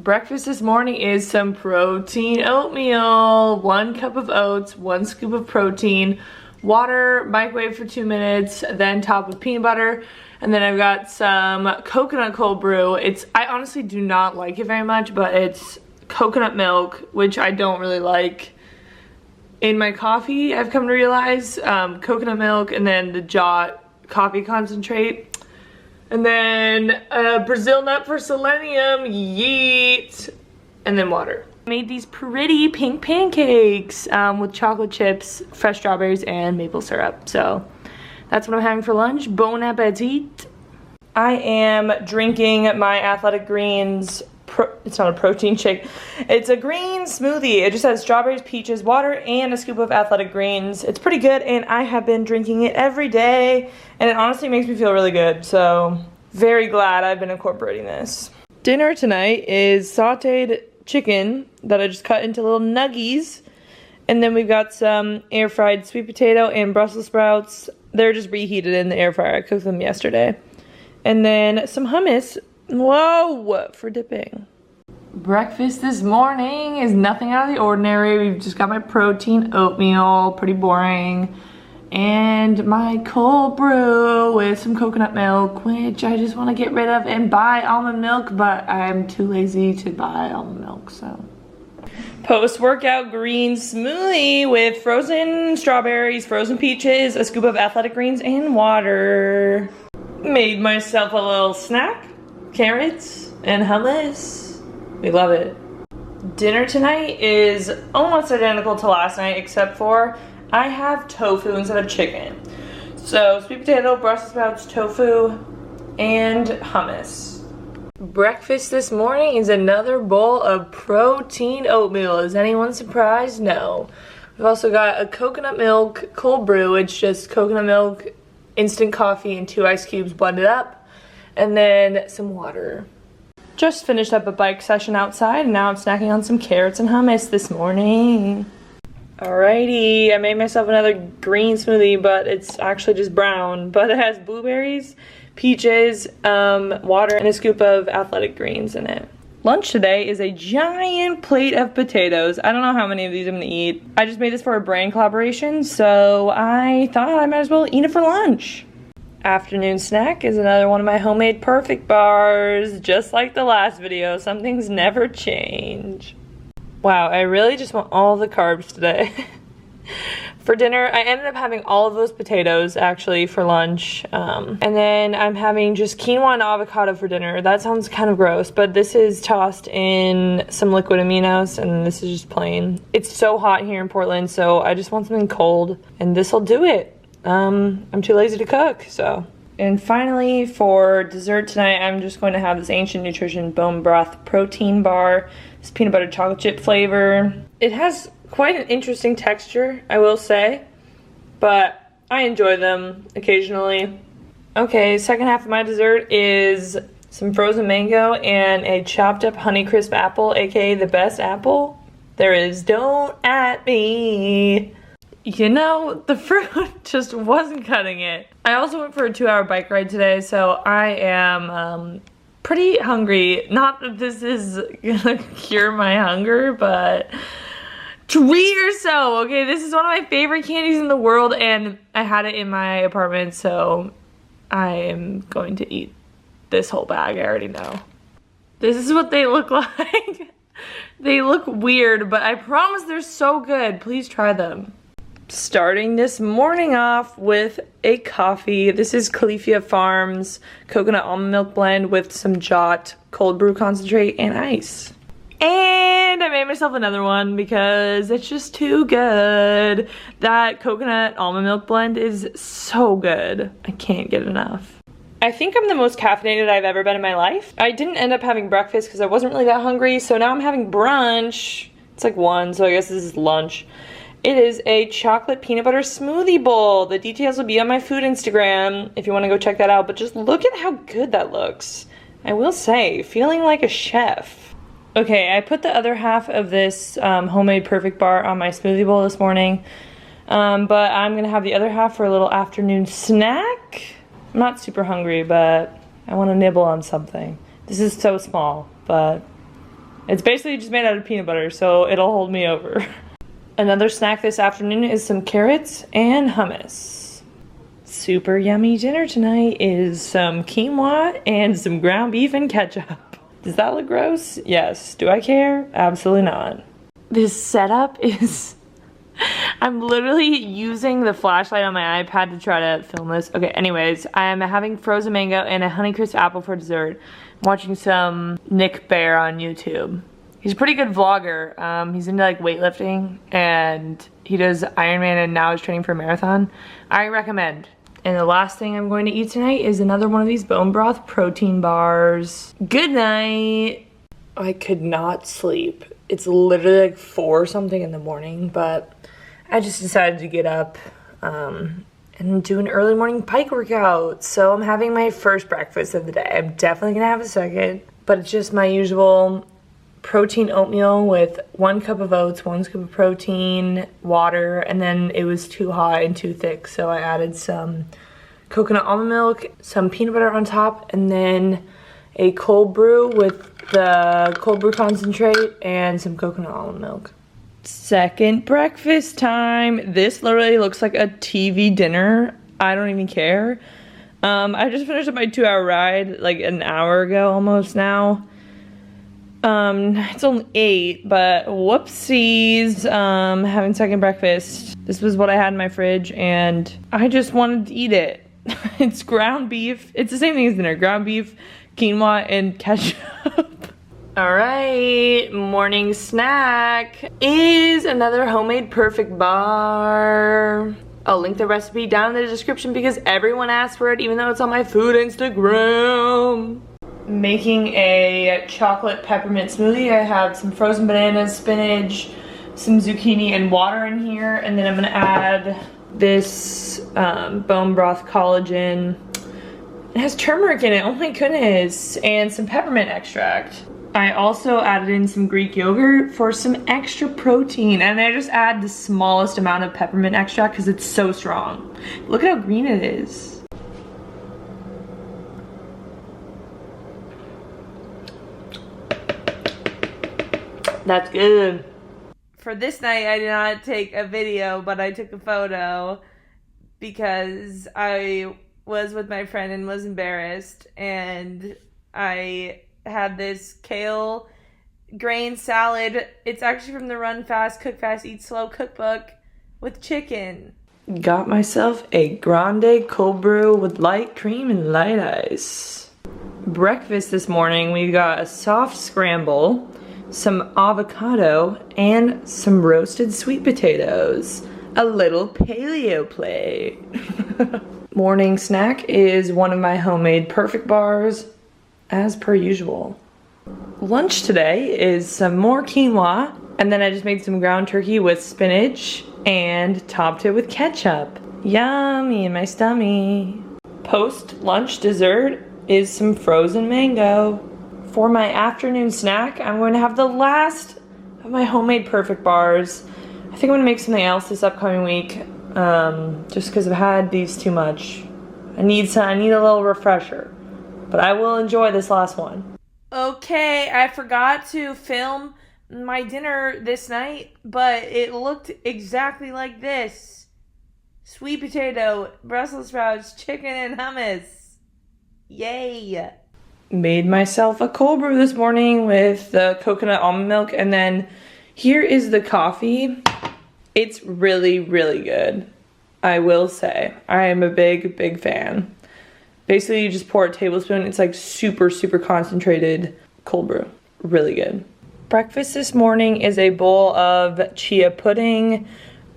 Breakfast this morning is some protein oatmeal. 1 cup of oats, 1 scoop of protein, water, microwave for 2 minutes, then top with peanut butter. And then I've got some coconut cold brew. I honestly do not like it very much, but it's coconut milk, which I don't really like in my coffee, I've come to realize. Coconut milk, and then the Jot coffee concentrate. And then Brazil nut for selenium, yeet, and then water. I made these pretty pink pancakes with chocolate chips, fresh strawberries, and maple syrup. So that's what I'm having for lunch. Bon appetit. I am drinking my Athletic Greens, it's not a protein shake, it's a green smoothie. It just has strawberries, peaches, water, and a scoop of Athletic Greens. It's pretty good, and I have been drinking it every day, and it honestly makes me feel really good, so very glad I've been incorporating this. Dinner tonight is sauteed chicken that I just cut into little nuggies, and then we've got some air fried sweet potato and Brussels sprouts. They're just reheated in the air fryer. I cooked them yesterday. And then some hummus, whoa, for dipping. Breakfast this morning is nothing out of the ordinary. We've just got my protein oatmeal, pretty boring, and my cold brew with some coconut milk, which I just want to get rid of and buy almond milk, but I'm too lazy to buy almond milk, so. Post-workout green smoothie with frozen strawberries, frozen peaches, a scoop of Athletic Greens, and water. Made myself a little snack, carrots and hummus. We love it. Dinner tonight is almost identical to last night, except for I have tofu instead of chicken. So sweet potato, Brussels sprouts, tofu, and hummus. Breakfast this morning is another bowl of protein oatmeal. Is anyone surprised? No. We've also got a coconut milk cold brew. It's just coconut milk, instant coffee, and 2 ice cubes blended up, and then some water. Just finished up a bike session outside, and now I'm snacking on some carrots and hummus this morning. Alrighty, I made myself another green smoothie, but it's actually just brown, but it has blueberries, peaches, water, and a scoop of Athletic Greens in it. Lunch today is a giant plate of potatoes. I don't know how many of these I'm gonna eat. I just made this for a brand collaboration, so I thought I might as well eat it for lunch. Afternoon snack is another one of my homemade perfect bars. Just like the last video, some things never change. Wow, I really just want all the carbs today. For dinner, I ended up having all of those potatoes, actually, for lunch. And then I'm having just quinoa and avocado for dinner. That sounds kind of gross, but this is tossed in some liquid aminos, and this is just plain. It's so hot here in Portland, so I just want something cold, and this'll do it. I'm too lazy to cook, so. And finally, for dessert tonight, I'm just going to have this Ancient Nutrition bone broth protein bar. This peanut butter chocolate chip flavor. It has quite an interesting texture, I will say, but I enjoy them occasionally. Okay, second half of my dessert is some frozen mango and a chopped up Honeycrisp apple, aka the best apple there is. Don't at me. You know, the fruit just wasn't cutting it. I also went for a 2-hour bike ride today, so I am pretty hungry. Not that this is gonna cure my hunger, but treat yourself, okay? This is one of my favorite candies in the world, and I had it in my apartment, so I am going to eat this whole bag. I already know. This is what they look like. They look weird, but I promise they're so good. Please try them. Starting this morning off with a coffee. This is Califia Farms coconut almond milk blend with some Jot cold brew concentrate and ice. And I made myself another one because it's just too good. That coconut almond milk blend is so good. I can't get enough. I think I'm the most caffeinated I've ever been in my life. I didn't end up having breakfast because I wasn't really that hungry, so now I'm having brunch. It's like 1, so I guess this is lunch. It is a chocolate peanut butter smoothie bowl. The details will be on my food Instagram if you want to go check that out, but just look at how good that looks. I will say, feeling like a chef. Okay, I put the other half of this homemade perfect bar on my smoothie bowl this morning, but I'm gonna have the other half for a little afternoon snack. I'm not super hungry, but I want to nibble on something. This is so small, but It's basically just made out of peanut butter, so it'll hold me over. Another snack this afternoon is some carrots and hummus. Super yummy dinner tonight is some quinoa and some ground beef and ketchup. Does that look gross? Yes. Do I care? Absolutely not. This setup is... I'm literally using the flashlight on my iPad to try to film this. Okay, anyways, I'm having frozen mango and a Honeycrisp apple for dessert. I'm watching some Nick Bear on YouTube. He's a pretty good vlogger. He's into like weightlifting and he does Ironman and now is training for a marathon. I recommend. And the last thing I'm going to eat tonight is another one of these bone broth protein bars. Good night. I could not sleep. It's literally like 4 something in the morning, but I just decided to get up and do an early morning bike workout. So I'm having my first breakfast of the day. I'm definitely gonna have a second, but it's just my usual protein oatmeal with 1 cup of oats, 1 scoop of protein, water, and then it was too hot and too thick, so I added some coconut almond milk, some peanut butter on top, and then a cold brew with the cold brew concentrate and some coconut almond milk. Second breakfast time. This literally looks like a TV dinner. I don't even care. I just finished up my 2-hour ride like an hour ago almost now. It's only 8, but whoopsies. Having second breakfast. This was what I had in my fridge and I just wanted to eat it. It's ground beef. It's the same thing as dinner. Ground beef, quinoa, and ketchup. Alright, morning snack is another homemade perfect bar. I'll link the recipe down in the description because everyone asked for it even though it's on my food Instagram. Making a chocolate peppermint smoothie. I have some frozen bananas, spinach, some zucchini, and water in here. And then I'm gonna add this bone broth collagen. It has turmeric in it, oh my goodness. And some peppermint extract. I also added in some Greek yogurt for some extra protein. And I just add the smallest amount of peppermint extract because it's so strong. Look at how green it is. That's good. For this night, I did not take a video, but I took a photo because I was with my friend and was embarrassed. And I had this kale grain salad. It's actually from the Run Fast, Cook Fast, Eat Slow cookbook with chicken. Got myself a grande cold brew with light cream and light ice. Breakfast this morning, we got a soft scramble, some avocado, and some roasted sweet potatoes. A little paleo plate. Morning snack is one of my homemade perfect bars, as per usual. Lunch today is some more quinoa, and then I just made some ground turkey with spinach and topped it with ketchup. Yummy in my stomach. Post lunch dessert is some frozen mango. For my afternoon snack, I'm going to have the last of my homemade perfect bars. I think I'm going to make something else this upcoming week, just because I've had these too much. I need a little refresher, but I will enjoy this last one. Okay, I forgot to film my dinner this night, but it looked exactly like this. Sweet potato, Brussels sprouts, chicken, and hummus. Yay! Made myself a cold brew this morning with the coconut almond milk, and then here is the coffee. It's really, really good. I will say, I am a big fan. Basically, you just pour a tablespoon. It's like super concentrated cold brew. Really good. Breakfast this morning is a bowl of chia pudding.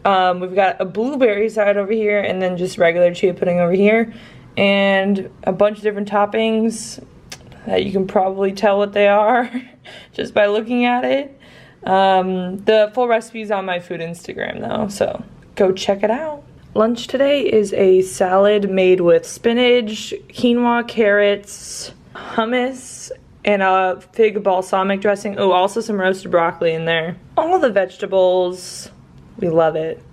We've got a blueberry side over here and then just regular chia pudding over here. And a bunch of different toppings that you can probably tell what they are just by looking at it. The full recipe is on my food Instagram though, so go check it out. Lunch today is a salad made with spinach, quinoa, carrots, hummus, and a fig balsamic dressing. Oh, also some roasted broccoli in there. All the vegetables. We love it.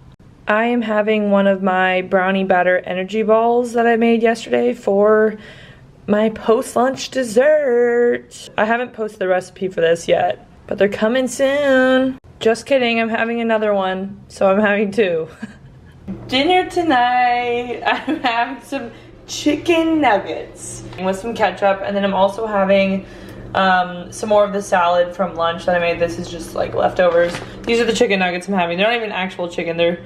I am having one of my brownie batter energy balls that I made yesterday for my post-lunch dessert. I haven't posted the recipe for this yet. but they're coming soon. Just kidding, I'm having another one, so I'm having two. Dinner tonight, I'm having some chicken nuggets with some ketchup, and then I'm also having some more of the salad from lunch that I made. This is just like leftovers. These are the chicken nuggets I'm having. They're not even actual chicken, they're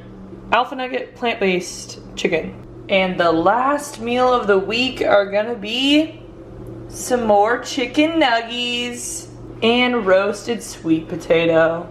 Alpha Nugget plant-based chicken. And the last meal of the week are gonna be some more chicken nuggies and roasted sweet potato.